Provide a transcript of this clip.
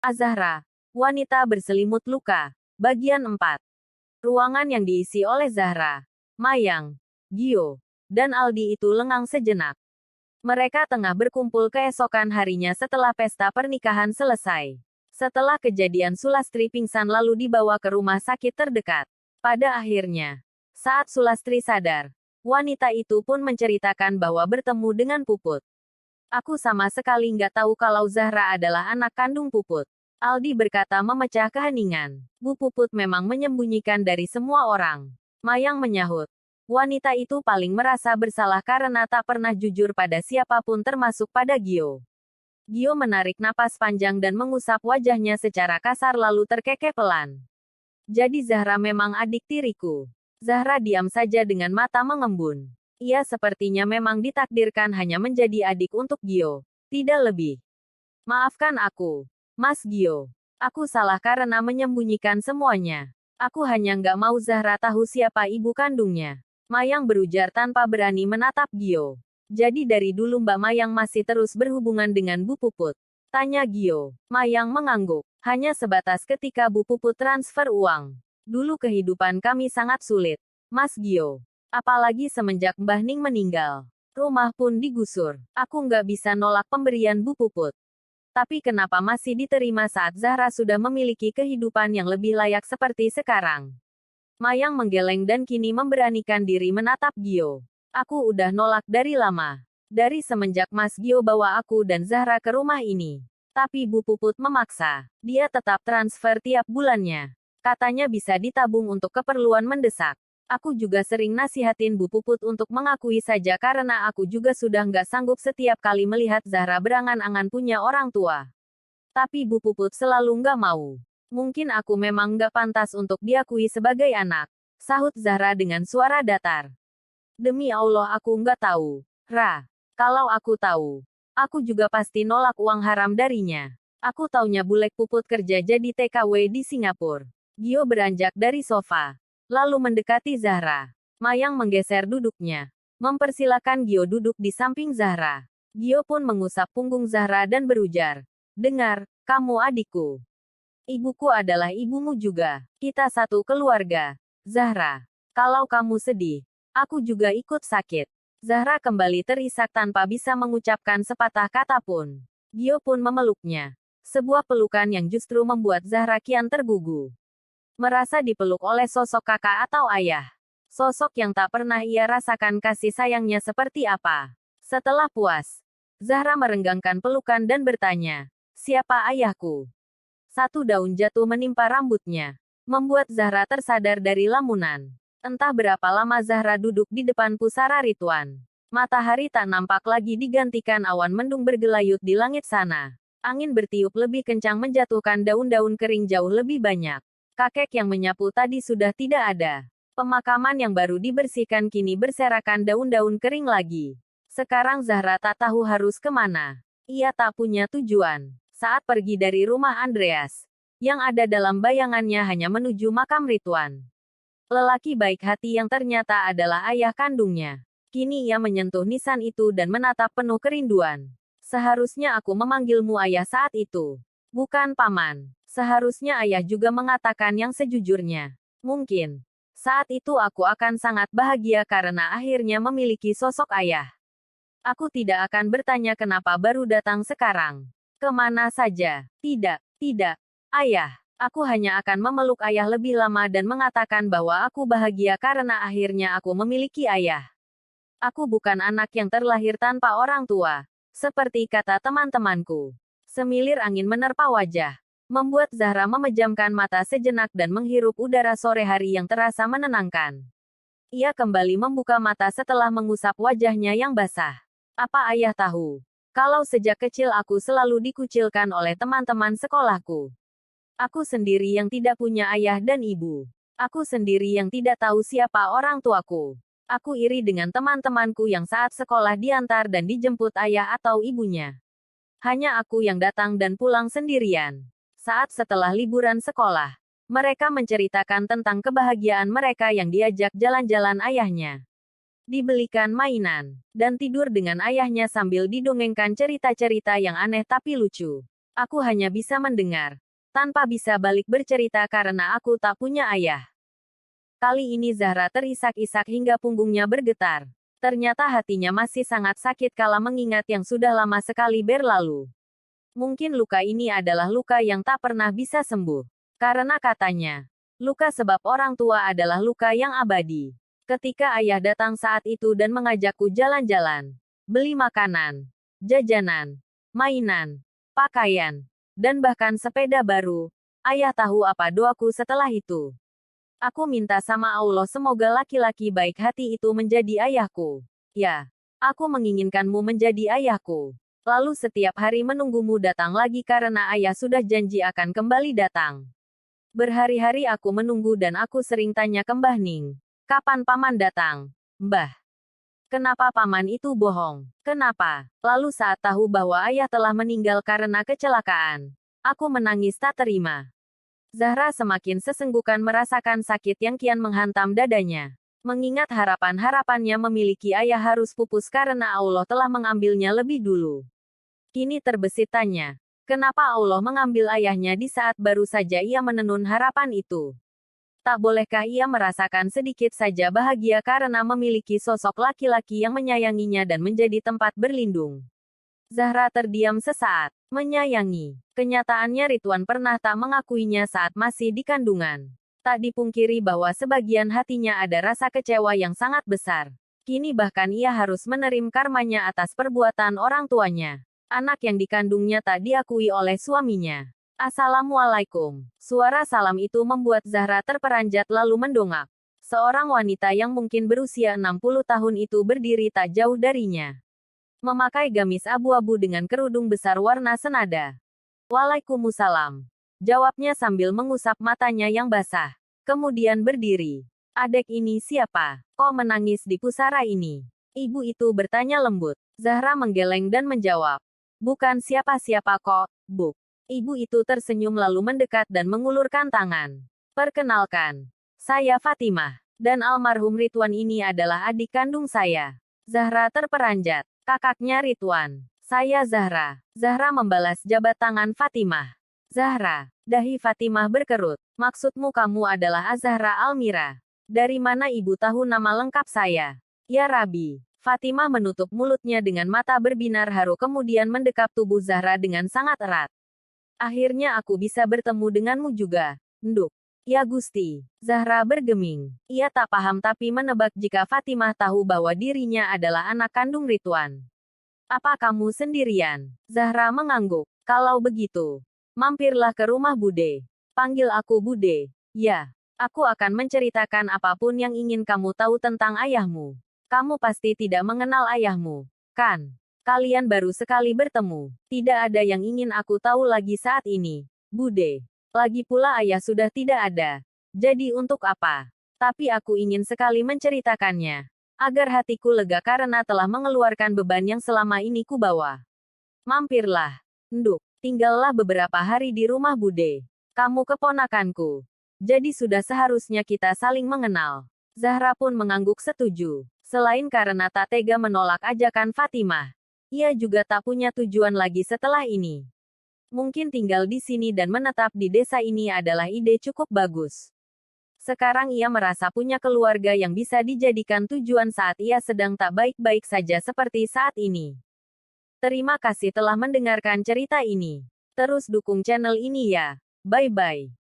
Azahra, wanita berselimut luka. Bagian 4. Ruangan yang diisi oleh Zahra, Mayang, Gio, dan Aldi itu lengang sejenak. Mereka tengah berkumpul keesokan harinya setelah pesta pernikahan selesai. Setelah kejadian Sulastri pingsan lalu dibawa ke rumah sakit terdekat. Pada akhirnya, saat Sulastri sadar, wanita itu pun menceritakan bahwa bertemu dengan Puput. Aku sama sekali nggak tahu kalau Zahra adalah anak kandung Puput. Aldi berkata memecah keheningan. Bu Puput memang menyembunyikan dari semua orang. Mayang menyahut. Wanita itu paling merasa bersalah karena tak pernah jujur pada siapapun termasuk pada Gio. Gio menarik napas panjang dan mengusap wajahnya secara kasar lalu terkekeh pelan. Jadi Zahra memang adik tiriku. Zahra diam saja dengan mata mengembun. Ia sepertinya memang ditakdirkan hanya menjadi adik untuk Gio. Tidak lebih. Maafkan aku, Mas Gio. Aku salah karena menyembunyikan semuanya. Aku hanya nggak mau Zahra tahu siapa ibu kandungnya. Mayang berujar tanpa berani menatap Gio. Jadi dari dulu Mbak Mayang masih terus berhubungan dengan Bu Puput? Tanya Gio. Mayang mengangguk. Hanya sebatas ketika Bu Puput transfer uang. Dulu kehidupan kami sangat sulit, Mas Gio. Apalagi semenjak Mbah Ning meninggal. Rumah pun digusur. Aku nggak bisa nolak pemberian Bu Puput. Tapi kenapa masih diterima saat Zahra sudah memiliki kehidupan yang lebih layak seperti sekarang? Mayang menggeleng dan kini memberanikan diri menatap Gio. Aku udah nolak dari lama. Dari semenjak Mas Gio bawa aku dan Zahra ke rumah ini. Tapi Bu Puput memaksa. Dia tetap transfer tiap bulannya. Katanya bisa ditabung untuk keperluan mendesak. Aku juga sering nasihatin Bu Puput untuk mengakui saja karena aku juga sudah nggak sanggup setiap kali melihat Zahra berangan-angan punya orang tua. Tapi Bu Puput selalu nggak mau. Mungkin aku memang nggak pantas untuk diakui sebagai anak. Sahut Zahra dengan suara datar. Demi Allah aku nggak tahu. Ra, kalau aku tahu, aku juga pasti nolak uang haram darinya. Aku taunya Bulek Puput kerja jadi TKW di Singapura. Gio beranjak dari sofa. Lalu mendekati Zahra. Mayang menggeser duduknya. Mempersilakan Gio duduk di samping Zahra. Gio pun mengusap punggung Zahra dan berujar. Dengar, kamu adikku. Ibuku adalah ibumu juga. Kita satu keluarga. Zahra, kalau kamu sedih, aku juga ikut sakit. Zahra kembali terisak tanpa bisa mengucapkan sepatah kata pun. Gio pun memeluknya. Sebuah pelukan yang justru membuat Zahra kian tergugu. Merasa dipeluk oleh sosok kakak atau ayah. Sosok yang tak pernah ia rasakan kasih sayangnya seperti apa. Setelah puas, Zahra merenggangkan pelukan dan bertanya, siapa ayahku? Satu daun jatuh menimpa rambutnya, membuat Zahra tersadar dari lamunan. Entah berapa lama Zahra duduk di depan pusara Rituan. Matahari tak nampak lagi digantikan awan mendung bergelayut di langit sana. Angin bertiup lebih kencang menjatuhkan daun-daun kering jauh lebih banyak. Kakek yang menyapu tadi sudah tidak ada. Pemakaman yang baru dibersihkan kini berserakan daun-daun kering lagi. Sekarang Zahra tak tahu harus kemana. Ia tak punya tujuan. Saat pergi dari rumah Andreas, yang ada dalam bayangannya hanya menuju makam Rituan. Lelaki baik hati yang ternyata adalah ayah kandungnya. Kini ia menyentuh nisan itu dan menatap penuh kerinduan. Seharusnya aku memanggilmu ayah saat itu. Bukan paman. Seharusnya ayah juga mengatakan yang sejujurnya. Mungkin. Saat itu aku akan sangat bahagia karena akhirnya memiliki sosok ayah. Aku tidak akan bertanya kenapa baru datang sekarang. Kemana saja. Tidak, ayah. Aku hanya akan memeluk ayah lebih lama dan mengatakan bahwa aku bahagia karena akhirnya aku memiliki ayah. Aku bukan anak yang terlahir tanpa orang tua. Seperti kata teman-temanku. Semilir angin menerpa wajah. Membuat Zahra memejamkan mata sejenak dan menghirup udara sore hari yang terasa menenangkan. Ia kembali membuka mata setelah mengusap wajahnya yang basah. Apa ayah tahu? Kalau sejak kecil aku selalu dikucilkan oleh teman-teman sekolahku. Aku sendiri yang tidak punya ayah dan ibu. Aku sendiri yang tidak tahu siapa orang tuaku. Aku iri dengan teman-temanku yang saat sekolah diantar dan dijemput ayah atau ibunya. Hanya aku yang datang dan pulang sendirian. Saat setelah liburan sekolah, mereka menceritakan tentang kebahagiaan mereka yang diajak jalan-jalan ayahnya. Dibelikan mainan, dan tidur dengan ayahnya sambil didongengkan cerita-cerita yang aneh tapi lucu. Aku hanya bisa mendengar, tanpa bisa balik bercerita karena aku tak punya ayah. Kali ini Zahra terisak-isak hingga punggungnya bergetar. Ternyata hatinya masih sangat sakit kala mengingat yang sudah lama sekali berlalu. Mungkin luka ini adalah luka yang tak pernah bisa sembuh. Karena katanya, luka sebab orang tua adalah luka yang abadi. Ketika ayah datang saat itu dan mengajakku jalan-jalan, beli makanan, jajanan, mainan, pakaian, dan bahkan sepeda baru, ayah tahu apa doaku setelah itu. Aku minta sama Allah semoga laki-laki baik hati itu menjadi ayahku. Ya, aku menginginkanmu menjadi ayahku. Lalu setiap hari menunggumu datang lagi karena ayah sudah janji akan kembali datang. Berhari-hari aku menunggu dan aku sering tanya ke Mbah Ning. Kapan paman datang? Mbah. Kenapa paman itu bohong? Kenapa? Lalu saat tahu bahwa ayah telah meninggal karena kecelakaan, aku menangis tak terima. Zahra semakin sesenggukan merasakan sakit yang kian menghantam dadanya. Mengingat harapan-harapannya memiliki ayah harus pupus karena Allah telah mengambilnya lebih dulu. Kini terbesit tanya, kenapa Allah mengambil ayahnya di saat baru saja ia menenun harapan itu? Tak bolehkah ia merasakan sedikit saja bahagia karena memiliki sosok laki-laki yang menyayanginya dan menjadi tempat berlindung? Zahra terdiam sesaat. Menyayangi. Kenyataannya Ridwan pernah tak mengakuinya saat masih di kandungan. Tak dipungkiri bahwa sebagian hatinya ada rasa kecewa yang sangat besar. Kini bahkan ia harus menerima karmanya atas perbuatan orang tuanya. Anak yang dikandungnya tak diakui oleh suaminya. Assalamualaikum. Suara salam itu membuat Zahra terperanjat lalu mendongak. Seorang wanita yang mungkin berusia 60 tahun itu berdiri tak jauh darinya. Memakai gamis abu-abu dengan kerudung besar warna senada. Waalaikumsalam. Jawabnya sambil mengusap matanya yang basah. Kemudian berdiri. Adek ini siapa? Kok menangis di pusara ini? Ibu itu bertanya lembut. Zahra menggeleng dan menjawab. Bukan siapa-siapa kok, Bu. Ibu itu tersenyum lalu mendekat dan mengulurkan tangan. Perkenalkan, saya Fatimah. Dan almarhum Ridwan ini adalah adik kandung saya. Zahra terperanjat. Kakaknya Ridwan. Saya Zahra. Zahra membalas jabat tangan Fatimah. Zahra. Dahi Fatimah berkerut. Maksudmu kamu adalah Azahra Almira. Dari mana ibu tahu nama lengkap saya? Ya Rabi. Fatimah menutup mulutnya dengan mata berbinar haru kemudian mendekap tubuh Zahra dengan sangat erat. Akhirnya aku bisa bertemu denganmu juga. Nduk. Ya Gusti. Zahra bergeming. Ia tak paham tapi menebak jika Fatimah tahu bahwa dirinya adalah anak kandung Ridwan. Apa kamu sendirian? Zahra mengangguk. Kalau begitu, mampirlah ke rumah Bude. Panggil aku Bude. Ya. Aku akan menceritakan apapun yang ingin kamu tahu tentang ayahmu. Kamu pasti tidak mengenal ayahmu, kan? Kalian baru sekali bertemu. Tidak ada yang ingin aku tahu lagi saat ini, Bude. Lagi pula ayah sudah tidak ada. Jadi untuk apa? Tapi aku ingin sekali menceritakannya. Agar hatiku lega karena telah mengeluarkan beban yang selama ini kubawa. Mampirlah. Nduk. Tinggallah beberapa hari di rumah Bude. Kamu keponakanku. Jadi sudah seharusnya kita saling mengenal. Zahra pun mengangguk setuju. Selain karena tak tega menolak ajakan Fatimah. Ia juga tak punya tujuan lagi setelah ini. Mungkin tinggal di sini dan menetap di desa ini adalah ide cukup bagus. Sekarang ia merasa punya keluarga yang bisa dijadikan tujuan saat ia sedang tak baik-baik saja seperti saat ini. Terima kasih telah mendengarkan cerita ini. Terus dukung channel ini ya. Bye-bye.